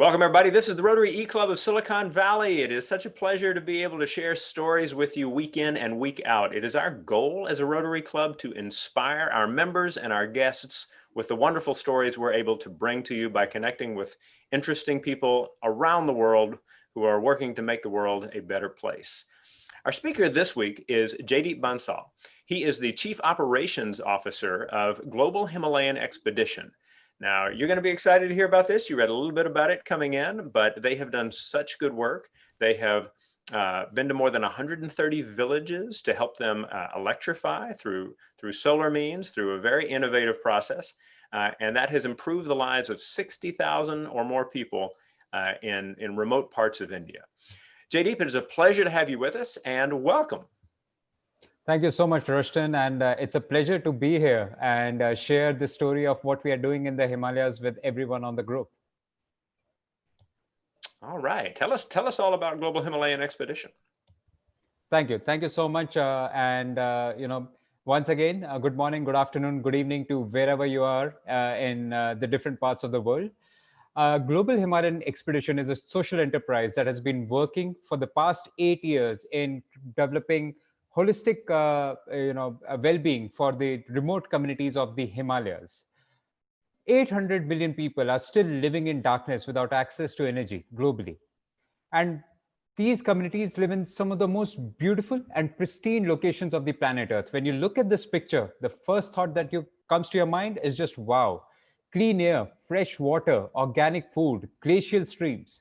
Welcome, everybody. This is the Rotary eClub of Silicon Valley. It is such a pleasure to be able to share stories with you week in and week out. It is our goal as a Rotary Club to inspire our members and our guests with the wonderful stories we're able to bring to you by connecting with interesting people around the world who are working to make the world a better place. Our speaker this week is Jaideep Bansal. He is the Chief Operations Officer of Global Himalayan Expedition. Now, you're going to be excited to hear about this. You read a little bit about it coming in, but they have done such good work. They have been to more than 130 villages to help them electrify through solar means, through a very innovative process. And that has improved the lives of 60,000 or more people in remote parts of India. Jaideep, it is a pleasure to have you with us, and welcome. Thank you so much, Rushton, and it's a pleasure to be here and share the story of what we are doing in the Himalayas with everyone on the group. All right, tell us all about Global Himalayan Expedition. Thank you so much, once again, good morning, good afternoon, good evening to wherever you are in the different parts of the world. Global Himalayan Expedition is a social enterprise that has been working for the past 8 years in developing holistic well-being for the remote communities of the Himalayas. 800 million people are still living in darkness without access to energy globally. And these communities live in some of the most beautiful and pristine locations of the planet Earth. When you look at this picture, the first thought that comes to your mind is just, wow, clean air, fresh water, organic food, glacial streams.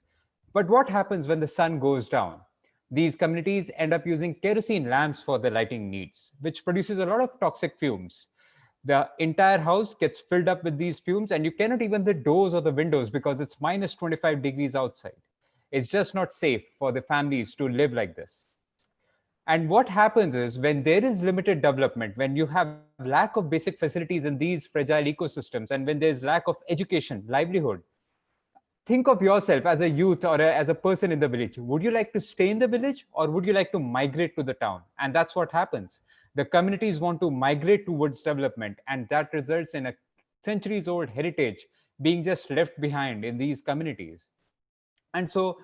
But what happens when the sun goes down? These communities end up using kerosene lamps for their lighting needs, which produces a lot of toxic fumes. The entire house gets filled up with these fumes, and you cannot even the doors or the windows because it's minus 25 degrees outside. It's just not safe for the families to live like this. And what happens is when there is limited development, when you have lack of basic facilities in these fragile ecosystems, and when there's lack of education, livelihood, think of yourself as a youth or as a person in the village. Would you like to stay in the village or would you like to migrate to the town? And that's what happens. The communities want to migrate towards development, and that results in a centuries old heritage being just left behind in these communities. And so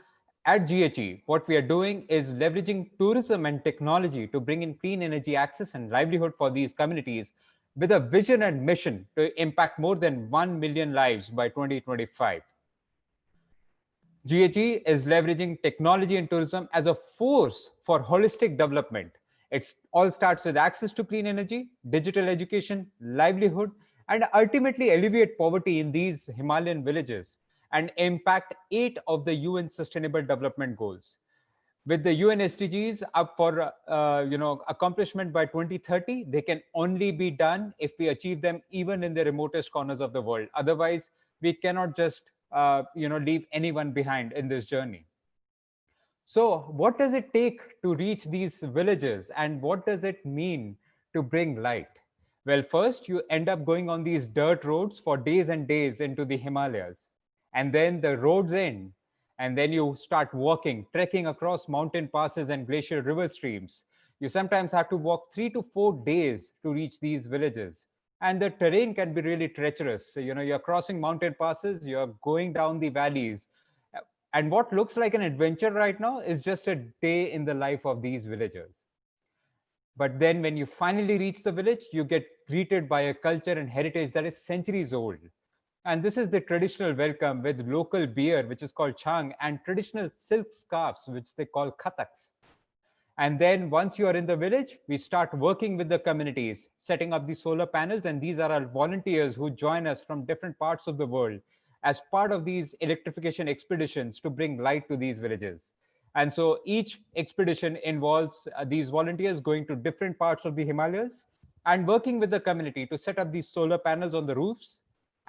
at GHE, what we are doing is leveraging tourism and technology to bring in clean energy access and livelihood for these communities with a vision and mission to impact more than 1 million lives by 2025. GHE is leveraging technology and tourism as a force for holistic development. It all starts with access to clean energy, digital education, livelihood, and ultimately alleviate poverty in these Himalayan villages and impact 8 of the UN Sustainable Development Goals. With the UN SDGs up for accomplishment by 2030, they can only be done if we achieve them even in the remotest corners of the world. Otherwise, we cannot just leave anyone behind in this journey. So what does it take to reach these villages, and what does it mean to bring light? Well, first you end up going on these dirt roads for days and days into the Himalayas, and then the roads end, and then you start walking, trekking across mountain passes and glacial river streams. You sometimes have to walk 3 to 4 days to reach these villages. And the terrain can be really treacherous. So, you're crossing mountain passes, you're going down the valleys. And what looks like an adventure right now is just a day in the life of these villagers. But then when you finally reach the village, you get greeted by a culture and heritage that is centuries old. And this is the traditional welcome with local beer, which is called chang, and traditional silk scarves, which they call khataks. And then once you are in the village, we start working with the communities, setting up the solar panels. And these are our volunteers who join us from different parts of the world as part of these electrification expeditions to bring light to these villages. And so each expedition involves these volunteers going to different parts of the Himalayas and working with the community to set up these solar panels on the roofs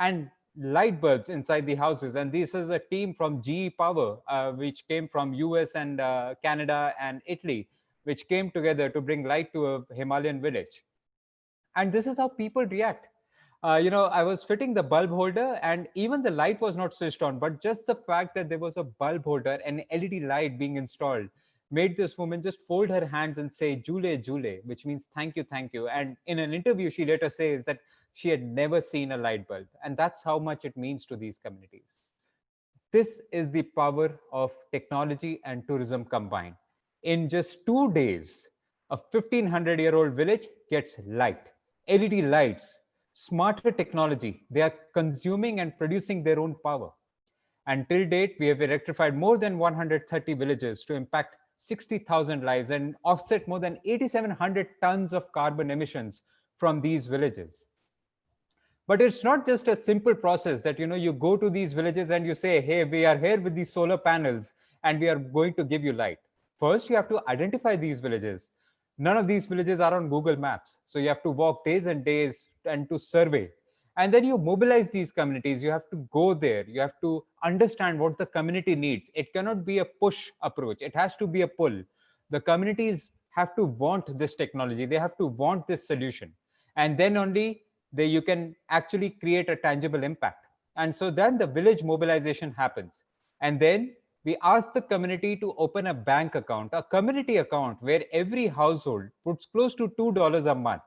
and light bulbs inside the houses. And this is a team from GE Power, which came from US and Canada and Italy, which came together to bring light to a Himalayan village. And this is how people react. I was fitting the bulb holder and even the light was not switched on, but just the fact that there was a bulb holder and LED light being installed made this woman just fold her hands and say, Jule, Jule, which means thank you, thank you. And in an interview, she later says that she had never seen a light bulb. And that's how much it means to these communities. This is the power of technology and tourism combined. In just 2 days, a 1500-year-old village gets light, LED lights, smarter technology. They are consuming and producing their own power. And till date, we have electrified more than 130 villages to impact 60,000 lives and offset more than 8,700 tons of carbon emissions from these villages. But it's not just a simple process that you go to these villages and you say, hey, we are here with these solar panels and we are going to give you light. First, you have to identify these villages. None of these villages are on Google Maps, so you have to walk days and days and to survey. And then you mobilize these communities. You have to go there. You have to understand what the community needs. It cannot be a push approach. It has to be a pull. The communities have to want this technology. They have to want this solution. And then only you can actually create a tangible impact. And so then the village mobilization happens. And then we ask the community to open a bank account, a community account, where every household puts close to $2 a month.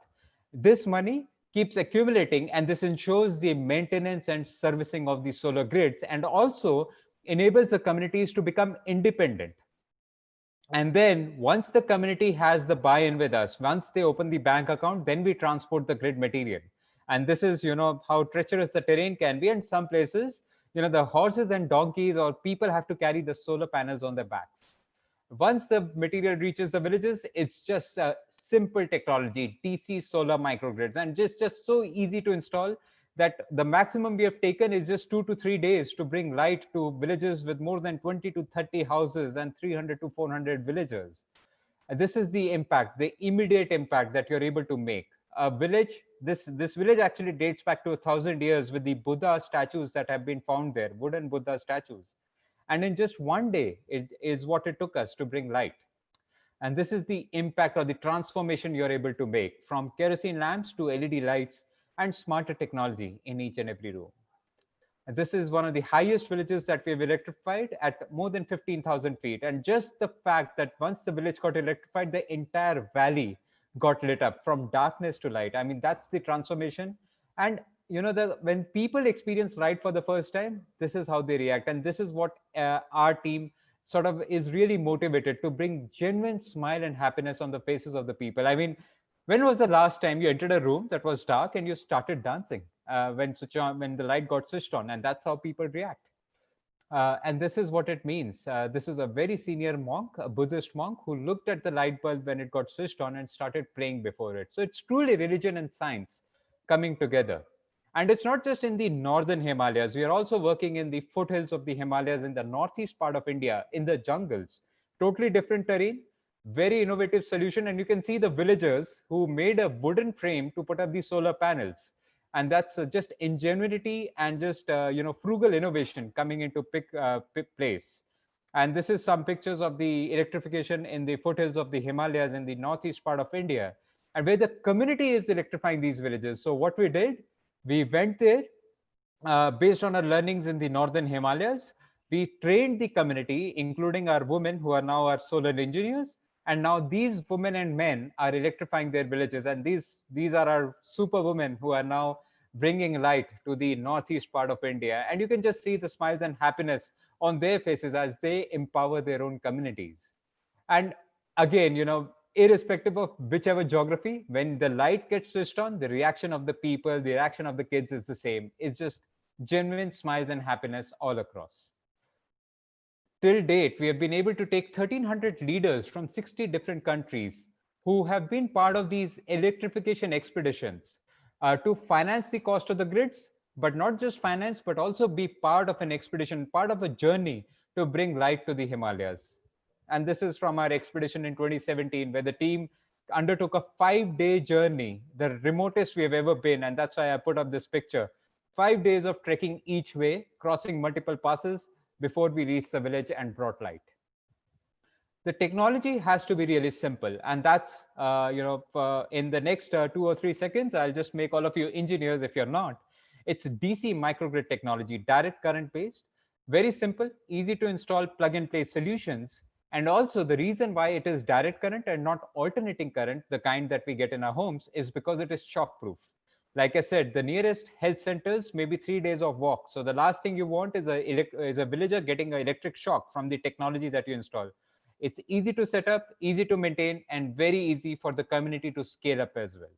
This money keeps accumulating, and this ensures the maintenance and servicing of the solar grids, and also enables the communities to become independent. And then once the community has the buy-in with us, once they open the bank account, then we transport the grid material. And this is, how treacherous the terrain can be. And some places, the horses and donkeys or people have to carry the solar panels on their backs. Once the material reaches the villages, it's just a simple technology, DC solar microgrids, and just so easy to install that the maximum we have taken is just 2 to 3 days to bring light to villages with more than 20 to 30 houses and 300 to 400 villagers. This is the impact, the immediate impact that you're able to make. A village, this village actually dates back to 1,000 years with the Buddha statues that have been found there, wooden Buddha statues. And in just one day, it is what it took us to bring light. And this is the impact or the transformation you're able to make from kerosene lamps to LED lights and smarter technology in each and every room. And this is one of the highest villages that we have electrified at more than 15,000 feet. And just the fact that once the village got electrified, the entire valley got lit up from darkness to light. I mean, that's the transformation. And when people experience light for the first time, this is how they react. And this is what our team sort of is really motivated to bring genuine smile and happiness on the faces of the people. I mean, when was the last time you entered a room that was dark and you started dancing when the light got switched on? And that's how people react. And this is what it means. This is a very senior monk, a Buddhist monk, who looked at the light bulb when it got switched on and started praying before it. So it's truly religion and science coming together. And it's not just in the northern Himalayas. We are also working in the foothills of the Himalayas in the northeast part of India, in the jungles. Totally different terrain, very innovative solution. And you can see the villagers who made a wooden frame to put up these solar panels. And that's just ingenuity and just frugal innovation coming into place. And this is some pictures of the electrification in the foothills of the Himalayas in the northeast part of India, and where the community is electrifying these villages. So what we did, we went there based on our learnings in the northern Himalayas. We trained the community, including our women who are now our solar engineers. And now these women and men are electrifying their villages. And these are our super women who are now bringing light to the northeast part of India. And you can just see the smiles and happiness on their faces as they empower their own communities. And again, irrespective of whichever geography, when the light gets switched on, the reaction of the people, the reaction of the kids is the same. It's just genuine smiles and happiness all across. Till date, we have been able to take 1,300 leaders from 60 different countries who have been part of these electrification expeditions to finance the cost of the grids, but not just finance, but also be part of an expedition, part of a journey to bring light to the Himalayas. And this is from our expedition in 2017, where the team undertook a 5-day journey, the remotest we have ever been. And that's why I put up this picture. 5 days of trekking each way, crossing multiple passes before we reached the village and brought light. The technology has to be really simple. And that's, in the next 2 or 3 seconds, I'll just make all of you engineers if you're not. It's DC microgrid technology, direct current based, very simple, easy to install plug and play solutions. And also the reason why it is direct current and not alternating current, the kind that we get in our homes, is because it is shock proof. Like I said, the nearest health centers may be 3 days of walk. So the last thing you want is a villager getting an electric shock from the technology that you install. It's easy to set up, easy to maintain, and very easy for the community to scale up as well.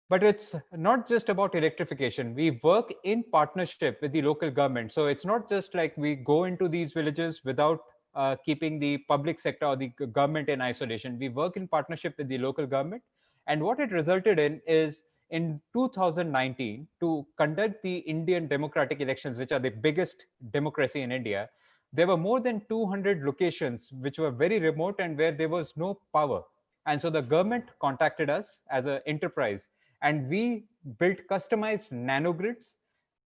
But it's not just about electrification. We work in partnership with the local government. So it's not just like we go into these villages without keeping the public sector or the government in isolation. We work in partnership with the local government. And what it resulted in is in 2019, to conduct the Indian democratic elections, which are the biggest democracy in India, there were more than 200 locations which were very remote and where there was no power. And so the government contacted us as an enterprise, and we built customized nanogrids.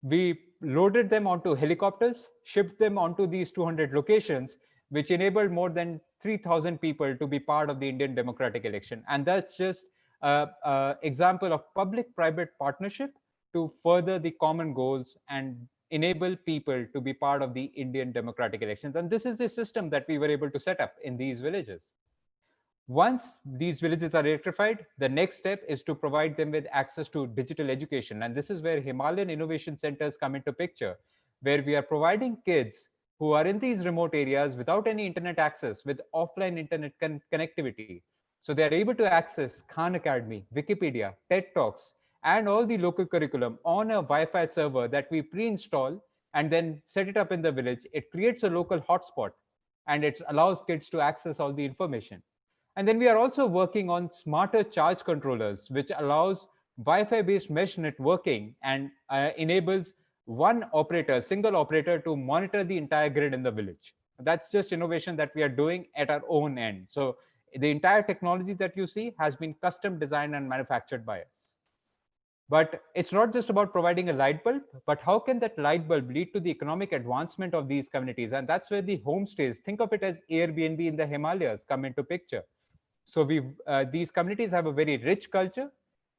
We loaded them onto helicopters, shipped them onto these 200 locations, which enabled more than 3,000 people to be part of the Indian democratic election. And that's just an example of public-private partnership to further the common goals and enable people to be part of the Indian democratic elections. And this is the system that we were able to set up in these villages. Once these villages are electrified, the next step is to provide them with access to digital education. And this is where Himalayan innovation centers come into picture, where we are providing kids who are in these remote areas without any internet access with offline internet connectivity. So they are able to access Khan Academy, Wikipedia, TED Talks, and all the local curriculum on a Wi-Fi server that we pre-install and then set it up in the village. It creates a local hotspot and it allows kids to access all the information. And then we are also working on smarter charge controllers, which allows Wi-Fi based mesh networking and enables one operator, single operator, to monitor the entire grid in the village. That's just innovation that we are doing at our own end. So the entire technology that you see has been custom designed and manufactured by us. But it's not just about providing a light bulb, but how can that light bulb lead to the economic advancement of these communities? And that's where the homestays, think of it as Airbnb in the Himalayas, come into picture. So these communities have a very rich culture.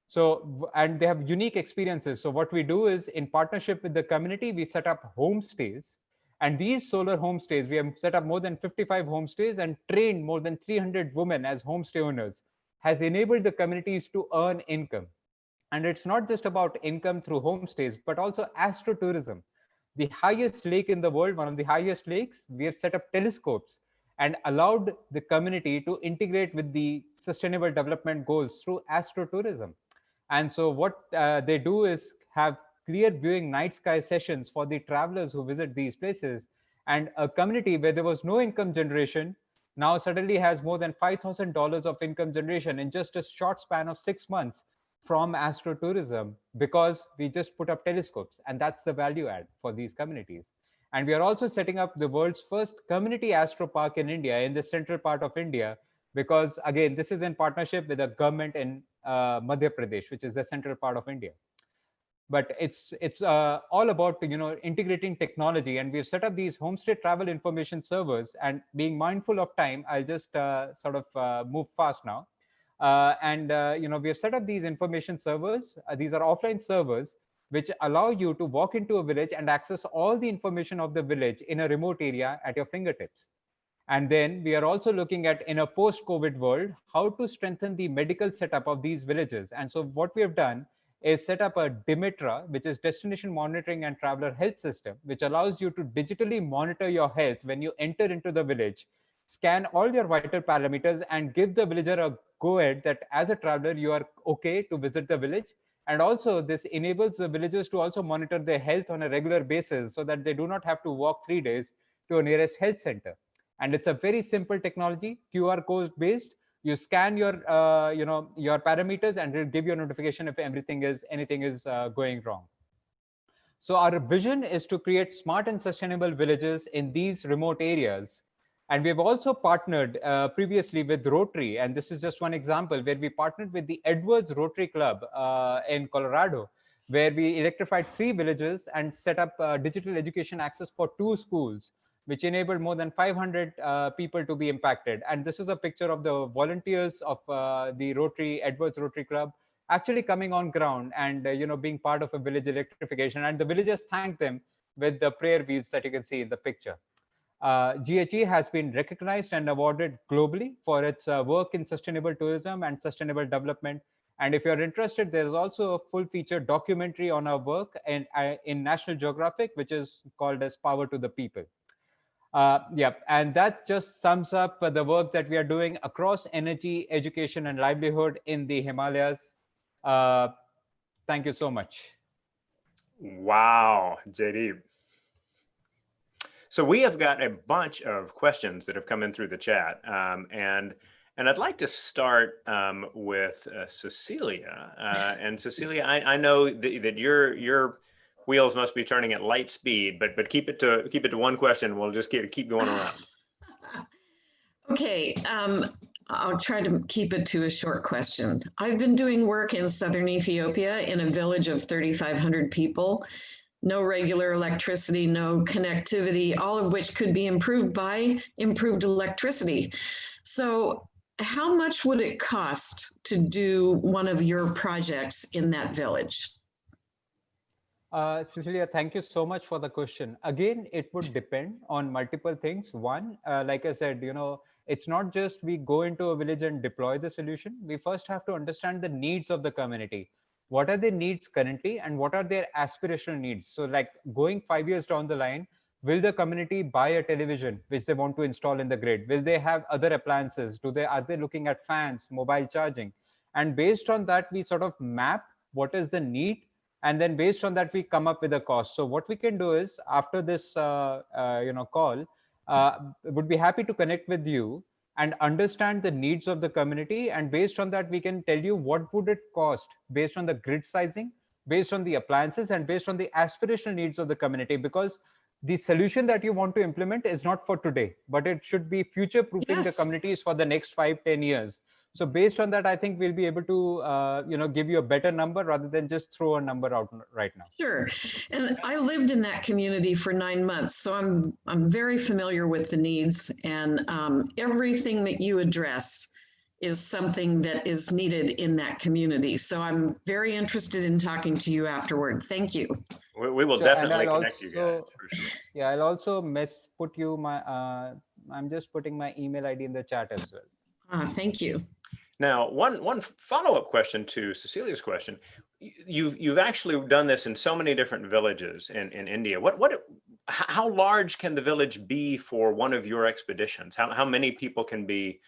So, and they have unique experiences. So what we do is, in partnership with the community, we set up homestays. And these solar homestays, we have set up more than 55 homestays and trained more than 300 women as homestay owners, has enabled the communities to earn income. And it's not just about income through homestays, but also astrotourism. The highest lake in the world, one of the highest lakes, we have set up telescopes and allowed the community to integrate with the sustainable development goals through astrotourism. And so what they do is have clear viewing night sky sessions for the travelers who visit these places. And a community where there was no income generation now suddenly has more than $5,000 of income generation in just a short span of 6 months from astrotourism, because we just put up telescopes, and that's the value add for these communities. And we are also setting up the world's first community astro park in India, in the central part of India, because again, this is in partnership with the government in Madhya Pradesh, which is the central part of India. But it's all about integrating technology, and we've set up these homestay travel information servers. And being mindful of time, I'll just sort of move fast now. We have set up these information servers. These are offline servers which allow you to walk into a village and access all the information of the village in a remote area at your fingertips. And then we are also looking at, in a post-COVID world, how to strengthen the medical setup of these villages. And so what we have done is set up a Dimitra, which is Destination Monitoring and Traveler Health System, which allows you to digitally monitor your health when you enter into the village, scan all your vital parameters, and give the villager a go-ahead that as a traveler, you are okay to visit the village. And also this enables the villagers to also monitor their health on a regular basis so that they do not have to walk 3 days to a nearest health center. And it's a very simple technology, QR code based. You scan your your parameters and it'll give you a notification if anything is going wrong. So our vision is to create smart and sustainable villages in these remote areas. And we've also partnered previously with Rotary, and this is just one example where we partnered with the Edwards Rotary Club in Colorado, where we electrified 3 villages and set up digital education access for 2 schools, which enabled more than 500 people to be impacted. And this is a picture of the volunteers of the Edwards Rotary Club actually coming on ground and being part of a village electrification. And the villagers thanked them with the prayer wheels that you can see in the picture. GHE has been recognized and awarded globally for its work in sustainable tourism and sustainable development. And if you're interested, there's also a full feature documentary on our work in National Geographic, which is called as Power to the People. Yeah, and that just sums up the work that we are doing across energy, education, and livelihood in the Himalayas. Uh, Thank you so much. Wow, Jaideep. So we have got a bunch of questions that have come in through the chat, and I'd like to start with Cecilia. And Cecilia, I know that your wheels must be turning at light speed, but keep it to one question. We'll just keep going around. Okay, I'll try to keep it to a short question. I've been doing work in southern Ethiopia in a village of 3,500 people. No regular electricity, no connectivity, all of which could be improved by improved electricity. So how much would it cost to do one of your projects in that village? Cecilia, thank you so much for the question. Again, it would depend on multiple things. One, like I said, it's not just we go into a village and deploy the solution. We first have to understand the needs of the community. What are their needs currently and what are their aspirational needs? So like going 5 years down the line, will the community buy a television which they want to install in the grid? Will they have other appliances? Are they looking at fans, mobile charging? And based on that, we sort of map what is the need, and then based on that we come up with a cost. So what we can do is after this call, would be happy to connect with you and understand the needs of the community, and based on that we can tell you what would it cost based on the grid sizing, based on the appliances, and based on the aspirational needs of the community, because the solution that you want to implement is not for today, but it should be future proofing the Yes. communities for the next 5-10 years. So based on that, I think we'll be able to, give you a better number rather than just throw a number out right now. Sure. And I lived in that community for 9 months, so I'm very familiar with the needs, and everything that you address is something that is needed in that community. So I'm very interested in talking to you afterward. Thank you. We will definitely connect you guys for sure. Yeah, I'll also put you I'm just putting my email ID in the chat as well. Thank you. Now, one follow-up question to Cecilia's question. You've actually done this in so many different villages in India. How large can the village be for one of your expeditions? How many people can be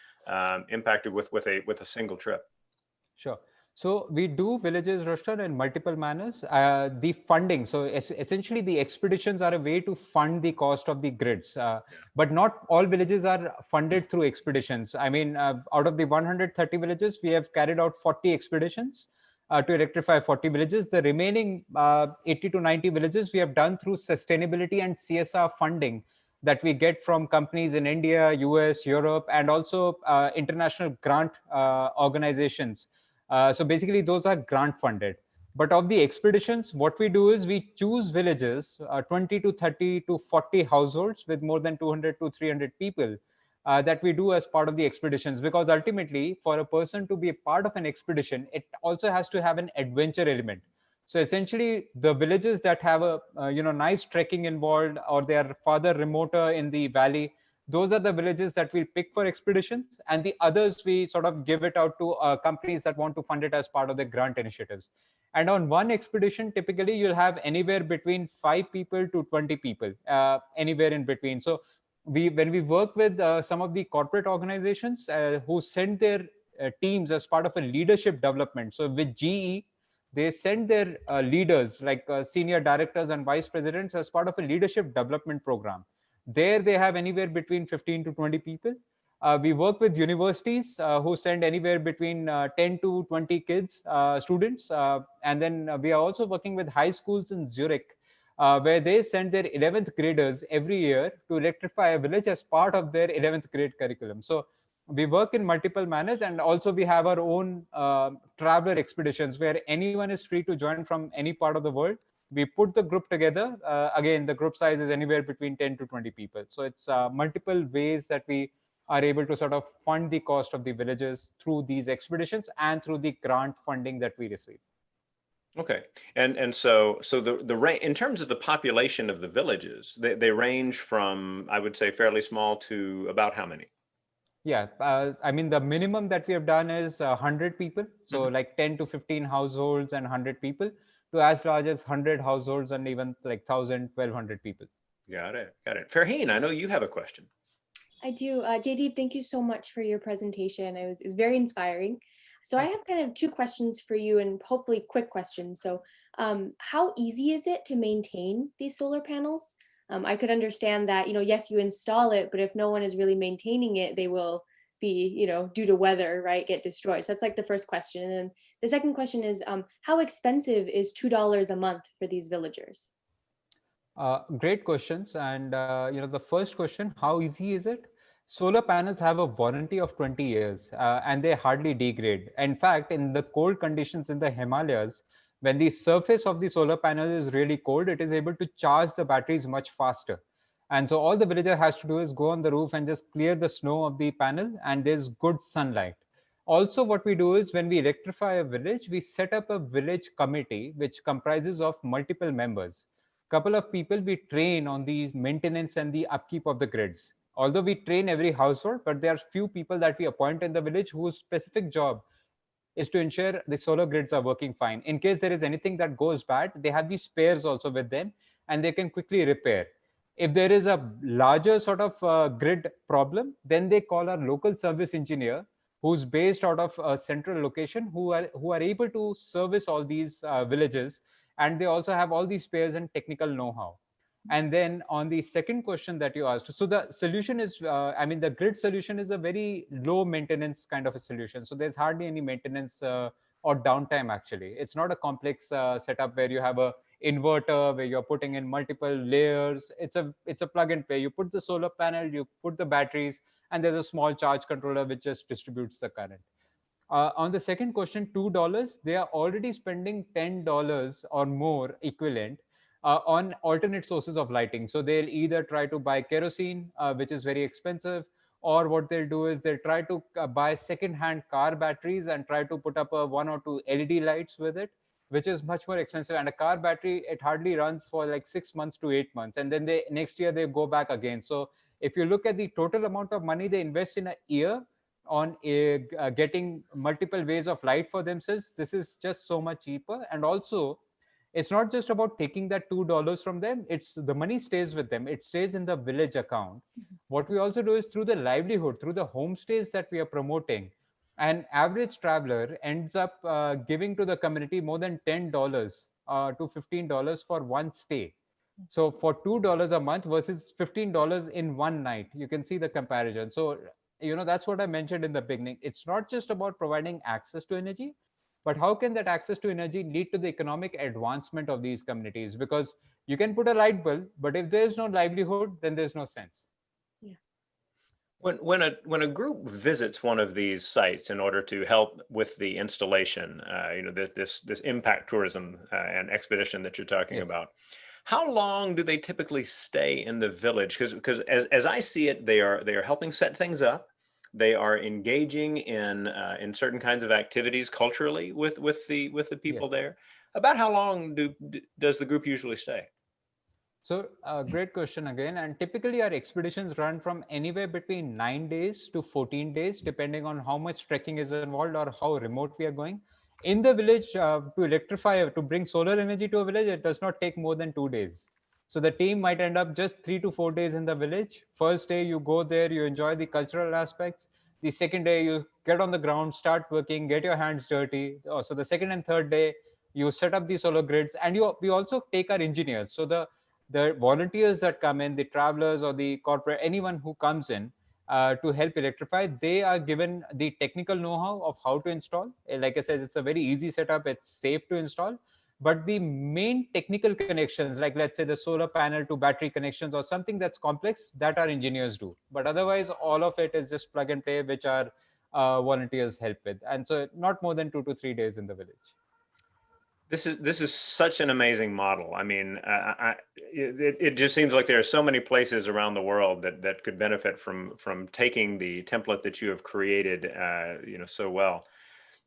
impacted with a single trip? Sure. So we do villages, Roshtan, in multiple manners. The funding, so essentially the expeditions are a way to fund the cost of the grids, but not all villages are funded through expeditions. I mean, out of the 130 villages, we have carried out 40 expeditions to electrify 40 villages. The remaining 80 to 90 villages we have done through sustainability and CSR funding that we get from companies in India, US, Europe, and also international grant organizations. So basically, those are grant funded. But of the expeditions, what we do is we choose villages, 20 to 30 to 40 households with more than 200 to 300 people that we do as part of the expeditions. Because ultimately, for a person to be a part of an expedition, it also has to have an adventure element. So essentially, the villages that have a nice trekking involved, or they are farther remoter in the valley, those are the villages that we'll pick for expeditions, and the others we sort of give it out to companies that want to fund it as part of the grant initiatives. And on one expedition, typically you'll have anywhere between 5 people to 20 people, anywhere in between. So when we work with some of the corporate organizations who send their teams as part of a leadership development. So with GE, they send their leaders like senior directors and vice presidents as part of a leadership development program. There they have anywhere between 15 to 20 people. We work with universities who send anywhere between 10 to 20 students. And then we are also working with high schools in Zurich, where they send their 11th graders every year to electrify a village as part of their 11th grade curriculum. So we work in multiple manners, and also we have our own traveler expeditions where anyone is free to join from any part of the world. We put the group together. Again, the group size is anywhere between 10 to 20 people. So it's multiple ways that we are able to sort of fund the cost of the villages through these expeditions and through the grant funding that we receive. Okay, and so the in terms of the population of the villages, they range from, I would say, fairly small to about how many? Yeah, I mean, the minimum that we have done is 100 people. So like 10 to 15 households and 100 people, to as large as 100 households and even like 1,000, 1,200 people. Got it. Got it. Farheen, I know you have a question. I do. Jaideep, thank you so much for your presentation. It was very inspiring. So I have kind of two questions for you and hopefully quick questions. So how easy is it to maintain these solar panels? I could understand that, yes, you install it, but if no one is really maintaining it, they will be, due to weather, right, get destroyed. So that's like the first question. And then the second question is, how expensive is $2 a month for these villagers? Great questions. And the first question, how easy is it? Solar panels have a warranty of 20 years and they hardly degrade. In fact, in the cold conditions in the Himalayas, when the surface of the solar panel is really cold, it is able to charge the batteries much faster. And so all the villager has to do is go on the roof and just clear the snow of the panel, and there's good sunlight. Also, what we do is when we electrify a village, we set up a village committee which comprises of multiple members. Couple of people we train on the maintenance and the upkeep of the grids. Although we train every household, but there are few people that we appoint in the village whose specific job is to ensure the solar grids are working fine. In case there is anything that goes bad, they have these spares also with them and they can quickly repair. If there is a larger sort of grid problem, then they call our local service engineer who's based out of a central location, who are able to service all these villages, and they also have all these spares and technical know-how. And then on the second question that you asked, so the solution is, the grid solution is a very low maintenance kind of a solution. So there's hardly any maintenance or downtime actually. It's not a complex setup where you have a inverter where you're putting in multiple layers. It's a plug and play. You put the solar panel, you put the batteries, and there's a small charge controller which just distributes the current. On the second question, $2, they are already spending $10 or more equivalent on alternate sources of lighting. So they'll either try to buy kerosene, which is very expensive, or what they'll do is they'll try to buy second-hand car batteries and try to put up a one or two LED lights with it, which is much more expensive. And a car battery, it hardly runs for like 6 months to 8 months, and then next year they go back again. So if you look at the total amount of money they invest in a year on getting multiple ways of light for themselves, this is just so much cheaper. And also, it's not just about taking that $2 from them, it's the money stays with them, it stays in the village account. What we also do is through the livelihood, through the homestays that we are promoting, an average traveler ends up giving to the community more than $10 to $15 for one stay. So for $2 a month versus $15 in one night, you can see the comparison. So that's what I mentioned in the beginning. It's not just about providing access to energy, but how can that access to energy lead to the economic advancement of these communities? Because you can put a light bulb, but if there's no livelihood, then there's no sense. Yeah. When a group visits one of these sites in order to help with the installation, this impact tourism and expedition that you're talking about, how long do they typically stay in the village? Because as I see it, they are helping set things up. They are engaging in certain kinds of activities culturally with the people there. About how long does the group usually stay? So great question again. And typically our expeditions run from anywhere between 9 days to 14 days, depending on how much trekking is involved or how remote we are going. In the village, to electrify, to bring solar energy to a village, it does not take more than 2 days. So the team might end up just 3 to 4 days in the village. First day you go there, you enjoy the cultural aspects. The second day you get on the ground, start working, get your hands dirty. So the second and third day you set up the solar grids, and we also take our engineers. So the volunteers that come in, the travelers or the corporate, anyone who comes in to help electrify, they are given the technical know-how of how to install. Like I said, it's a very easy setup, it's safe to install. But the main technical connections, like let's say the solar panel to battery connections or something that's complex, that our engineers do. But otherwise, all of it is just plug and play, which our volunteers help with. And so not more than 2 to 3 days in the village. This is such an amazing model. I mean, it just seems like there are so many places around the world that could benefit from taking the template that you have created, so well.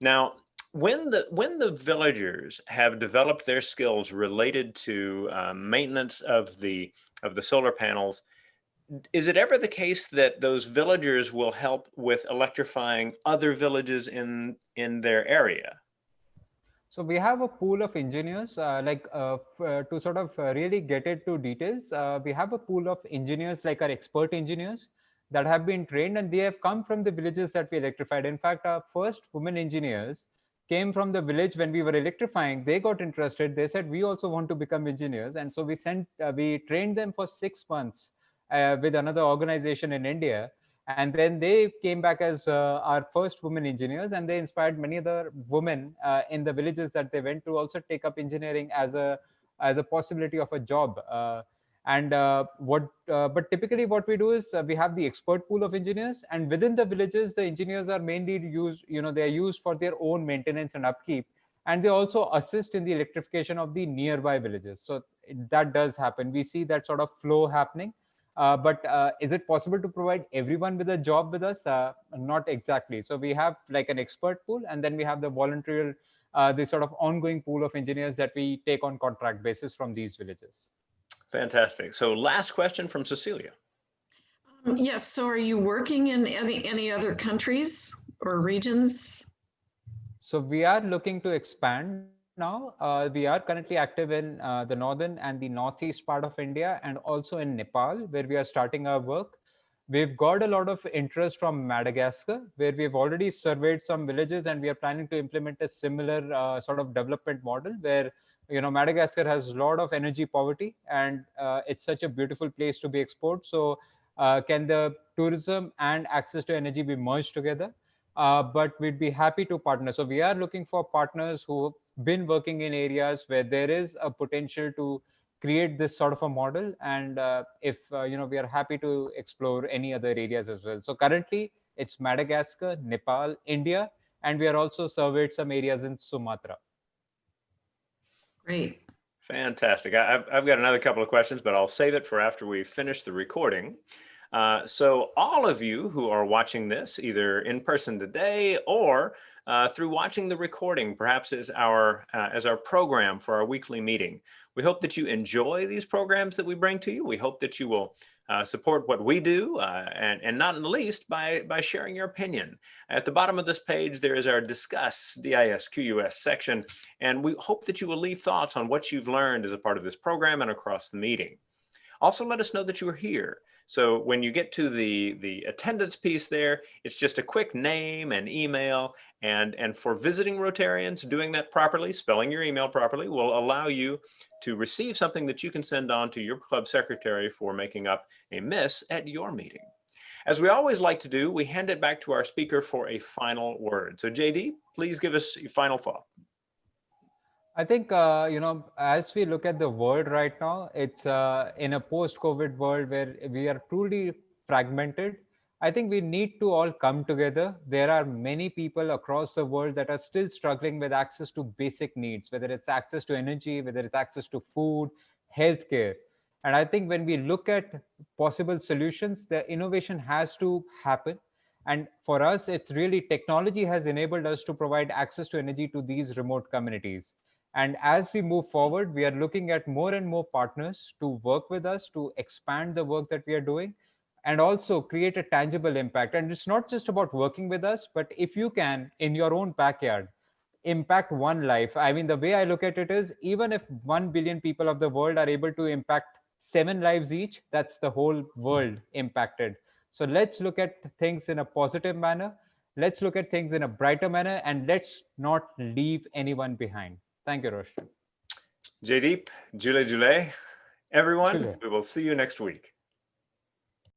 Now, when the villagers have developed their skills related to maintenance of the solar panels, is it ever the case that those villagers will help with electrifying other villages in their area? So we have a pool of engineers, to sort of really get into details. We have a pool of engineers, like our expert engineers, that have been trained, and they have come from the villages that we electrified. In fact, our first women engineers came from the village when we were electrifying. They got interested. They said, we also want to become engineers. And so we trained them for 6 months with another organization in India. And then they came back as our first women engineers, and they inspired many other women in the villages that they went to also take up engineering as a possibility of a job. But typically what we do is we have the expert pool of engineers, and within the villages, the engineers are mainly used, they are used for their own maintenance and upkeep, and they also assist in the electrification of the nearby villages. So that does happen. We see that sort of flow happening. But is it possible to provide everyone with a job with us? Not exactly. So we have like an expert pool, and then we have the voluntary, the sort of ongoing pool of engineers that we take on contract basis from these villages. Fantastic. So last question from Cecilia. Yes. So are you working in any other countries or regions? So we are looking to expand now. We are currently active in the northern and the northeast part of India, and also in Nepal, where we are starting our work. We've got a lot of interest from Madagascar, where we've already surveyed some villages, and we are planning to implement a similar sort of development model where, Madagascar has a lot of energy poverty, and it's such a beautiful place to be explored. So can the tourism and access to energy be merged together? But we'd be happy to partner. So we are looking for partners who've been working in areas where there is a potential to create this sort of a model, and if we are happy to explore any other areas as well. So currently it's Madagascar, Nepal, India, and we are also surveyed some areas in Sumatra. Great. Fantastic. I've got another couple of questions, but I'll save it for after we finish the recording. So all of you who are watching this, either in person today or through watching the recording, perhaps as our program for our weekly meeting, we hope that you enjoy these programs that we bring to you. We hope that you will support what we do, and not in the least by sharing your opinion. At the bottom of this page, there is our Discuss, DISQUS section, and we hope that you will leave thoughts on what you've learned as a part of this program and across the meeting. Also, let us know that you are here. So when you get to the attendance piece there, it's just a quick name and email. And for visiting Rotarians, doing that properly, spelling your email properly, will allow you to receive something that you can send on to your club secretary for making up a miss at your meeting. As we always like to do, we hand it back to our speaker for a final word. So JD, please give us your final thought. I think, as we look at the world right now, it's in a post-COVID world where we are truly fragmented. I think we need to all come together. There are many people across the world that are still struggling with access to basic needs, whether it's access to energy, whether it's access to food, healthcare. And I think when we look at possible solutions, the innovation has to happen. And for us, it's really technology has enabled us to provide access to energy to these remote communities. And as we move forward, we are looking at more and more partners to work with us to expand the work that we are doing and also create a tangible impact. And it's not just about working with us, but if you can, in your own backyard, impact one life. I mean, the way I look at it is, even if 1 billion people of the world are able to impact 7 lives each, that's the whole world impacted. So let's look at things in a positive manner. Let's look at things in a brighter manner, and let's not leave anyone behind. Thank you, Rosh. Jaideep, Jule, everyone, Jule. we will see you next week.